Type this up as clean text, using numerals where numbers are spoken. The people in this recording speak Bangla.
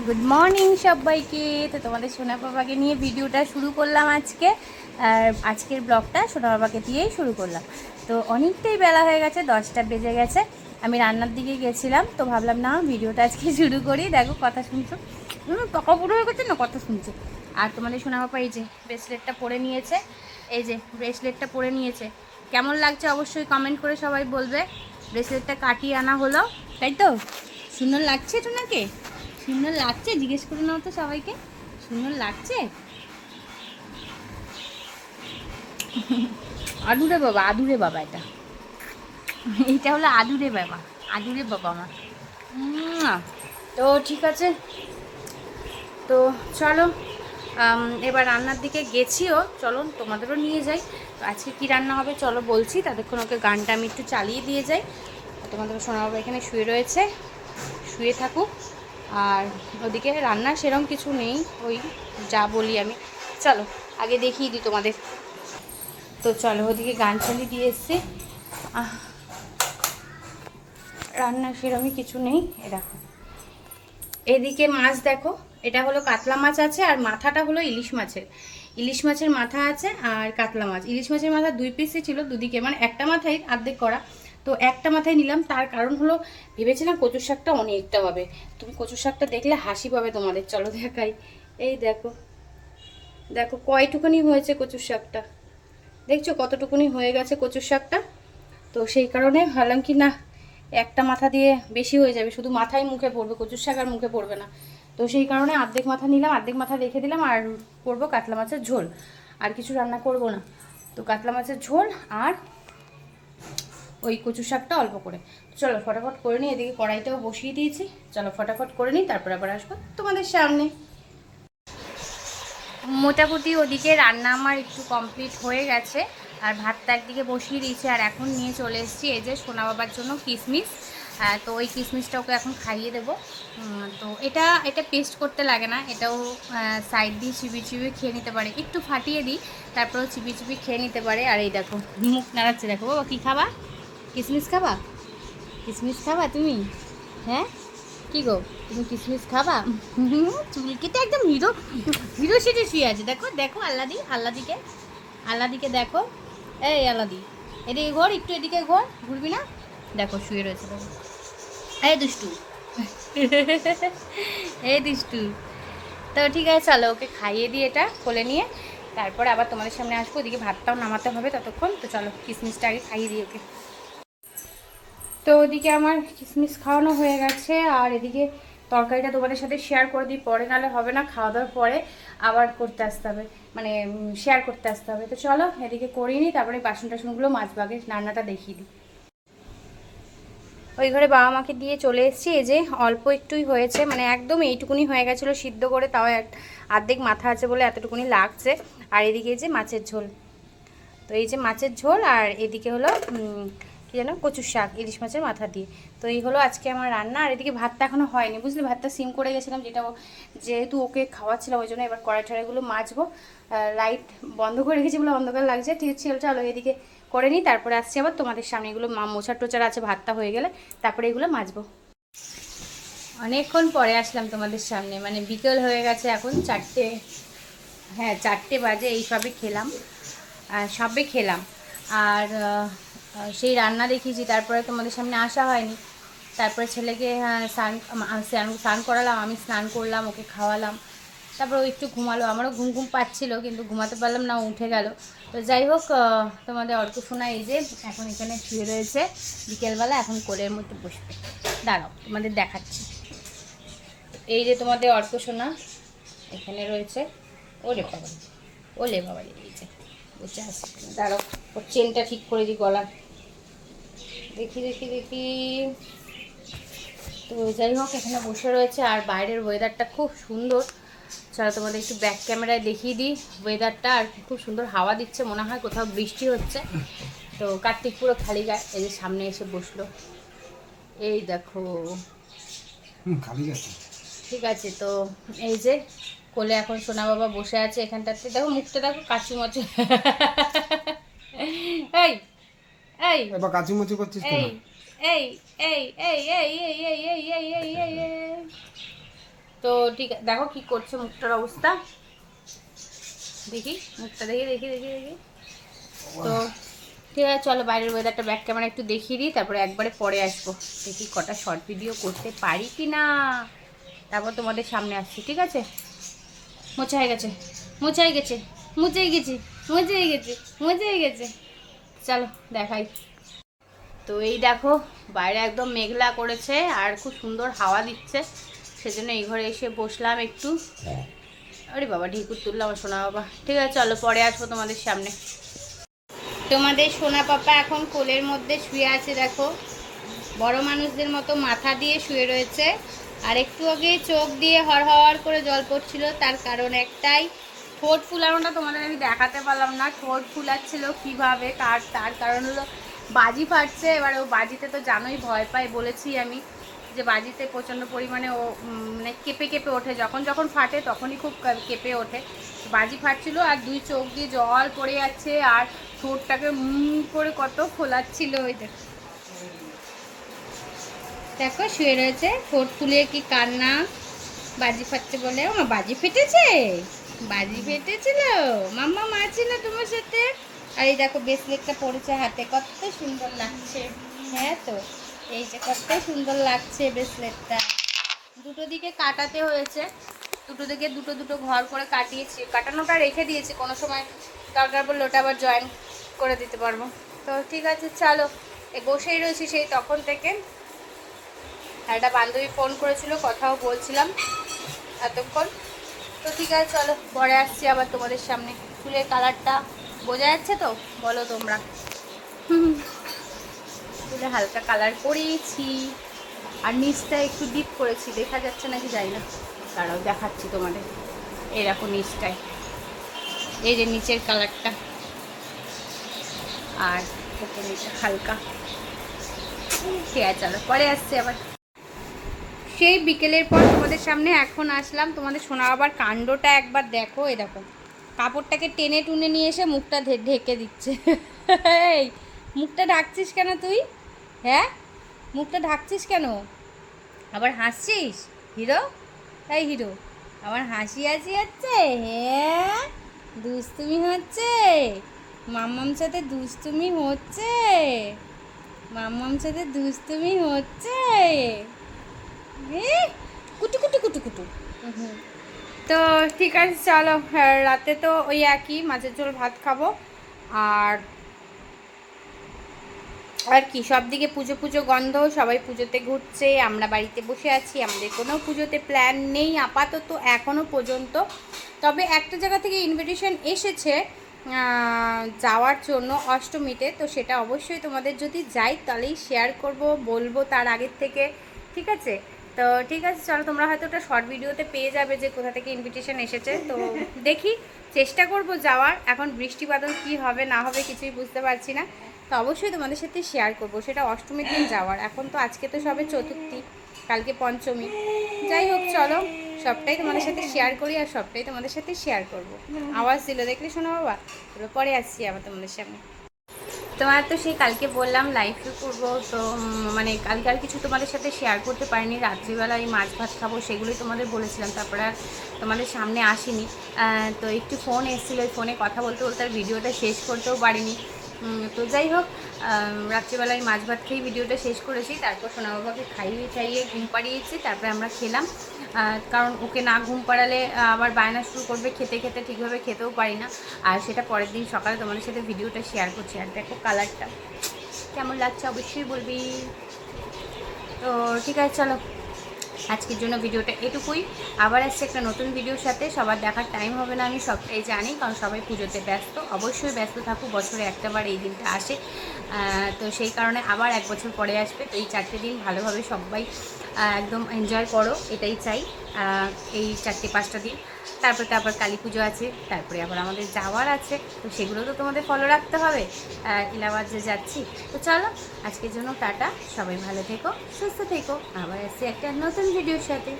গুড মর্নিং সবাইকে। তো তোমাদের সোনা বাবাকে নিয়ে ভিডিওটা শুরু করলাম আজকে। আর আজকের ব্লগটা সোনা বাবাকে দিয়েই শুরু করলাম। তো অনেকটাই বেলা হয়ে গেছে, 10টা বেজে গেছে। আমি রান্নার দিকে গেছিলাম, তো ভাবলাম না ভিডিওটা আজকে শুরু করি। দেখো কথা শুনছো, টাকা পুরো হয়ে গেছে না, কথা শুনছে। আর তোমাদের সোনা বাবা এই যে ব্রেসলেটটা পরে নিয়েছে, এই যে ব্রেসলেটটা পরে নিয়েছে। কেমন লাগছে অবশ্যই কমেন্ট করে সবাই বলবে। ব্রেসলেটটা কাটিয়ে আনা হলো, তাই তো? সুন্দর লাগছে টোনাকে? সুন্দর লাগছে? জিজ্ঞেস করে নাও তো সবাইকে, সুন্দর লাগছে? আদুরে বাবা, আদুরে বাবা, এটা হলো আদুরে বাবা, আদুরে বাবা আমার। তো ঠিক আছে, তো চলো এবার রান্নার দিকে গেছিও, চলো তোমাদেরও নিয়ে যাই। তো আজকে কী রান্না হবে চলো বলছি, ততক্ষণ ওকে গানটা আমি একটু চালিয়ে দিয়ে যাই। তোমাদের সোনা বাবা এখানে শুয়ে রয়েছে, শুয়ে থাকুক। আর ওদিকে রান্না সেরকম কিছু নেই, ওই যা বলি আমি। চলো আগে দেখিয়ে দিই তোমাদের। তো চলো ওদিকে গান চালিয়ে দিয়ে এসছি। রান্না সেরকমই কিছু নেই। এ দেখো এদিকে মাছ দেখো, এটা হলো কাতলা মাছ আছে, আর মাথাটা হলো ইলিশ মাছের। ইলিশ মাছের মাথা আছে আর কাতলা মাছ। ইলিশ মাছের মাথা 2 পিসই ছিল দুদিকে, মানে একটা মাথায় অর্ধেক করা। তো একটা মাথায় নিলাম, তার কারণ হলো ভেবেছিলাম কচুর শাকটা অনেকটা হবে। তুমি কচুর শাকটা দেখলে হাসি পাবে তোমাদের, চলো দেখাই। এই দেখো, দেখো কয়টুকুনি হয়েছে কচুর শাকটা, দেখছো কতটুকুনি হয়ে গেছে কচুর শাকটা। তো সেই কারণে ভাবলাম কি না, একটা মাথা দিয়ে বেশি হয়ে যাবে, শুধু মাথায় মুখে পড়বে, কচুর শাক আর মুখে পড়বে না। তো সেই কারণে অর্ধেক মাথা নিলাম, অর্ধেক মাথা রেখে দিলাম। আর করবো কাতলা মাছের ঝোল, আর কিছু রান্না করব না। তো কাতলা মাছের ঝোল আর ওই কচু শাকটা অল্প করে। চলো ফটাফট করে নিই, এদিকে কড়াইটাও বসিয়ে দিয়েছি। চলো ফটাফট করে নিই, তারপর আবার আসবো তোমাদের সামনে। মোটামুটি ওদিকে রান্না আমার একটু কমপ্লিট হয়ে গেছে, আর ভাতটা একদিকে বসিয়ে দিয়েছি। আর এখন নিয়ে চলে এসেছি এই যে সোনা বাবার জন্য কিশমিশ। তো ওই কিশমিশটা ওকে এখন খাইয়ে দেবো। তো এটা এটা পেস্ট করতে লাগে না, এটাও সাইড দিয়ে চিবি চিবি খেয়ে নিতে পারে, একটু ফাটিয়ে দিই তারপরেও চিবি চিবি খেয়ে নিতে পারে। আর এই দেখো মুখ নাড়াচ্ছে, দেখো বাবা কী খাবা? কিশমিশ খাবা? কিশমিশ খাবা তুমি? হ্যাঁ কি গো, তুমি কিশমিশ খাবা? চুলকিতে একদম হিরো, হিরো সেটে শুয়ে আছে। দেখো দেখো আল্লাদি, আল্লাদিকে, আল্লাদিকে দেখো। এই আল্লাদি, এদিকে ঘোর, একটু এদিকে ঘোর, ঘুরবি না? দেখো শুয়ে রয়েছে, দেখো। এই দুষ্টু, এই দুষ্টু। তো ঠিক আছে চলো ওকে খাইয়ে দিয়ে এটা কোলে নিয়ে তারপরে আবার তোমাদের সামনে আসবো। ওদিকে ভাতটাও নামাতে হবে ততক্ষণ। তো চলো কিশমিশটা আগে খাইয়ে দিই ওকে। তো ওদিকে আমার কিশমিশ খাওয়ানো হয়ে গেছে, আর এদিকে তরকারিটা তোমাদের সাথে শেয়ার করে দিই পরে, নাহলে হবে না, খাওয়া দাওয়ার পরে আবার করতে আসতে হবে, মানে শেয়ার করতে আসতে হবে। তো চলো এদিকে করিয়ে নিই, তারপরে বাসন টাসনগুলো মাজবাগে রান্নাটা দেখিয়ে দিই। ওই ঘরে বাবা মাকে দিয়ে চলে এসেছি। এই যে অল্প একটুই হয়েছে, মানে একদম এইটুকুনি হয়ে গেছিলো সিদ্ধ করে, তাও অর্ধেক মাথা আছে বলে এতটুকুনি লাগছে। আর এদিকে এই যে মাছের ঝোল, তো এই যে মাছের ঝোল, আর এদিকে হলো কী যেন কচুর শাক ইলিশ মাছের মাথা দিয়ে। তো এই হলো আজকে আমার রান্না। আর এদিকে ভাতটা এখনও হয়নি, বুঝলি, ভাতটা সিম করে গেছিলাম, যেহেতু ওকে খাওয়াচ্ছিলাম ওই জন্য। এবার কড়াই টড়াইগুলো মাজবো, লাইট বন্ধ করে রেখেছি বলে অন্ধকার লাগছে। ঠিক আছে চলো এদিকে করে নিই, তারপরে আসছি আবার তোমাদের সামনে। এগুলো মোছার টোচার আছে, ভাতটা হয়ে গেলে তারপরে এগুলো মাজবো। অনেকক্ষণ পরে আসলাম তোমাদের সামনে, মানে বিকেল হয়ে গেছে এখন 4টে, হ্যাঁ 4টে বাজে। এই সবে খেলাম। আর সেই রান্না দেখিয়েছি, তারপরে তোমাদের সামনে আসা হয়নি। তারপরে ছেলেকে স্নান করালাম, আমি স্নান করলাম, ওকে খাওয়ালাম। তারপর ও একটু ঘুমালো, আমারও ঘুম ঘুম পাচ্ছিলো কিন্তু ঘুমাতে পারলাম না, উঠে গেল। তো যাই হোক, তোমাদের অর্ক সোনা এই যে এখন এখানে শুয়ে রয়েছে, বিকেলবেলা এখন কোলের মধ্যে বসবে। দাঁড়াও তোমাদের দেখাচ্ছি। এই যে তোমাদের অর্ক সোনা এখানে রয়েছে। ওরে বাবা, ওলে বাবা, এই যে বসে আছে। দাঁড়াও ওর চেনটা ঠিক করে দিই গলা, দেখি দেখি দেখি। তো যাই হোক এখানে বসে রয়েছে, আর বাইরের ওয়েদারটা খুব সুন্দর। চলো তোমাদের একটু ব্যাক ক্যামেরায় দেখিয়ে দিই ওয়েদারটা। আর খুব সুন্দর হাওয়া দিচ্ছে, মনে হয় কোথাও বৃষ্টি হচ্ছে। তো কার্তিক পুরো খালি গায়ে এই যে সামনে এসে বসলো, এই দেখো। ঠিক আছে, তো এই যে কোলে এখন সোনা বাবা বসে আছে এখানটাতে। দেখো মুখটা দেখো কাচুমাচু, এই এই এবার কাচুমাচু করছিস কেন? এই, এই এই এই এই এই এই এই এই এই এই এই তো ঠিক দেখো কি করছে মুখটার অবস্থা, দেখি মুখটা দেখি দেখি দেখি দেখি। তো ঠিক আছে চলো বাইরের ওয়েদারটা ব্যাক ক্যামেরা একটু দেখিয়ে দিই, তারপরে একবারে পরে আসবো, দেখি কটা শর্ট ভিডিও করতে পারি কি না, তারপর তোমাদের সামনে আসছি। ঠিক আছে, মোছা হয়ে গেছে, মোছা হয়ে গেছে, মুছে গেছি, মুছে গেছে, মুছে গেছে। চলো দেখাই। তো এই দেখো বাইরে একদম মেঘলা করেছে আর খুব সুন্দর হাওয়া দিচ্ছে, সেজন্য এই ঘরে এসে বসলাম একটু। আরে বাবা ঢিকুর তুললাম আমার সোনা বাবা। ঠিক আছে চলো পরে আসবো তোমাদের সামনে। তোমাদের সোনা পাপা এখন কোলের মধ্যে শুয়ে আছে, দেখো বড় মানুষদের মতো মাথা দিয়ে শুয়ে রয়েছে। আর একটু আগে চোখ দিয়ে হর করে জল পড়ছিল, তার কারণ একটাই, ঠোঁট ফুলানোটা তোমাদের আমি দেখাতে পারলাম না, ঠোঁট ফুলাচ্ছিল কীভাবে, তার কারণ হলো বাজি ফাটছে। এবার ও বাজিতে তো জানোই ভয় পায়, বলেছি আমি যে বাজিতে প্রচণ্ড পরিমাণে ও মানে কেঁপে কেঁপে ওঠে, যখন যখন ফাটে তখনই খুব কেঁপে ওঠে। বাজি ফাটছিল আর দুই চোখ দিয়ে জল পড়ে যাচ্ছে আর ঠোঁটটাকে করে কত ফোলাচ্ছিল। ওই দেখো দেখো শুয়ে রয়েছে, ঠোঁট ফুলিয়ে কি কান্না, বাজি ফাটছে বলে। ও মা বাজি ফেটেছে, বাজি ফেটেছিল, মাম্মা মা ছিল তোমার সাথে। আর এই দেখো ব্রেসলেটটা পড়েছে হাতে, কত সুন্দর লাগছে। হ্যাঁ তো এই যে কত সুন্দর লাগছে ব্রেসলেটটা, দুটো দিকে কাটাতে হয়েছে, দুটো দিকে দুটো দুটো ঘর করে কাটিয়েছি, কাটানোটা রেখে দিয়েছি, কোনো সময় দরকার পড়লে ওটা আবার জয়েন করে দিতে পারবো। তো ঠিক আছে চলো, বসেই রয়েছি সেই তখন থেকে। একটা বান্ধবী ফোন করেছিল, কথাও বলছিলাম এতক্ষণ। তো ঠিক আছে চলো পরে আসছি আবার তোমাদের সামনে। চুলের কালারটা বোঝা যাচ্ছে তো বলো তোমরা? চুলে হালকা কালার করিয়েছি আর নিচটা একটু ডিপ করেছি, দেখা যাচ্ছে নাকি জানি না, দাঁড়াও দেখাচ্ছি তোমাদের। এই দেখো নিচটায়, এই যে নিচের কালারটা আর উপরেটা হালকা। ঠিক আছে চলো পরে আসছি আবার। সেই বিকেলের পর তোমাদের সামনে এখন আসলাম। তোমাদের শোনা আবার কাণ্ডটা একবার দেখো, এই দেখো কাপড়টাকে টেনে টুনে নিয়ে এসে মুখটা ঢেকে দিচ্ছে। এই মুখটা ঢাকছিস কেন তুই? হ্যাঁ মুখটা ঢাকছিস কেন? আবার হাসছিস হিরো? এই হিরো আমার হাসি হাসি হচ্ছে? হ্যাঁ দুষ্টুমি হচ্ছে, মাম্মাম সাথে দুষ্টুমি হচ্ছে, মাম্মাম সাথে দুষ্টুমি হচ্ছে। কুটু কুটু কুটু কুটু। তো ঠিক আছে চলো, রাতে তো ওই একই মাছের ঝোল ভাত খাবো। আর আর কি সব দিকে পুজো পুজো গন্ধ, সবাই পুজোতে ঘুরছে, আমরা বাড়িতে বসে আছি, আমাদের কোনো পুজোতে প্ল্যান নেই আপাতত এখনও পর্যন্ত। তবে একটা জায়গা থেকে ইনভিটেশন এসেছে যাওয়ার জন্য অষ্টমীতে, তো সেটা অবশ্যই তোমাদের যদি যাই তাহলেই শেয়ার করব, বলবো তার আগের থেকে। ঠিক আছে তো ঠিক আছে চলো, তোমরা হয়তো ওটা শর্ট ভিডিওতে পেয়ে যাবে যে কোথা থেকে ইনভিটেশন এসেছে। তো দেখি চেষ্টা করব যাওয়ার, এখন বৃষ্টি বাদল কী হবে না হবে কিছুই বুঝতে পারছি না। তো অবশ্যই তোমাদের সাথে শেয়ার করব সেটা অষ্টমীর দিন যাওয়ার। এখন তো আজকে তো সবে চতুর্থী, কালকে পঞ্চমী, যাই হোক চলো সবটাই তোমাদের সাথে শেয়ার করি আর সবটাই তোমাদের সাথে শেয়ার করব। আওয়াজ দিল দেখলে শোনো বাবা, তারপর পরে আসছি আবার তোমাদের সামনে। তোমার তো সেই কালকে বললাম লাইভ করবো, তো মানে কালকে আর কিছু তোমাদের সাথে শেয়ার করতে পারিনি, রাত্রিবেলা এই মাছ ভাত খাবো সেগুলোই তোমাদের বলেছিলাম, তারপরে আর তোমাদের সামনে আসিনি। তো একটু ফোন এসেছিলো, ওই ফোনে কথা বলতে বলতে আর ভিডিওটা শেষ করতেও পারিনি। তো যাই হোক রাত্রিবেলায় মাছ ভাত খেয়ে ভিডিওটা শেষ করেছি, তারপর সোনা বাবাকে খাইয়ে খাইয়ে ঘুম পাড়িয়েছি, তারপরে আমরা খেলাম। কারণ ওকে না ঘুম পাড়ালে আবার বায়না শুরু করবে, খেতে খেতে ঠিকভাবে খেতেও পারি না। আর সেটা পরের দিন সকালে তোমাদের সাথে ভিডিওটা শেয়ার করছি। আর দেখো কালারটা কেমন লাগছে অবশ্যই বলবি। তো ঠিক আছে চলো আজকের জন্য ভিডিওটা এটুকুই, আবার আসছে একটা নতুন ভিডিওর সাথে। সবার দেখার টাইম হবে না আমি সবটাই জানি, কারণ সবাই পুজোতে ব্যস্ত, অবশ্যই ব্যস্ত থাকুক, বছরে একটাবার এই দিনটা আসে, তো সেই কারণে আবার এক বছর পরে আসবে। তো এই 4টে দিন ভালোভাবে সবাই একদম এনজয় করো, এটাই চাই এই 4-5টা দিন। তারপরে তো আবার কালী পুজো আছে, তারপরে আবার আমাদের যাওয়ার আছে, তো সেগুলো তো তোমাদের ফলো রাখতে হবে, ইলাহাবাদ যে যাচ্ছি। তো চলো আজকের জন্য টাটা, সবাই ভালো থেকো সুস্থ থেকো, আবার আসছি একটা নতুন ভিডিওর সাথে।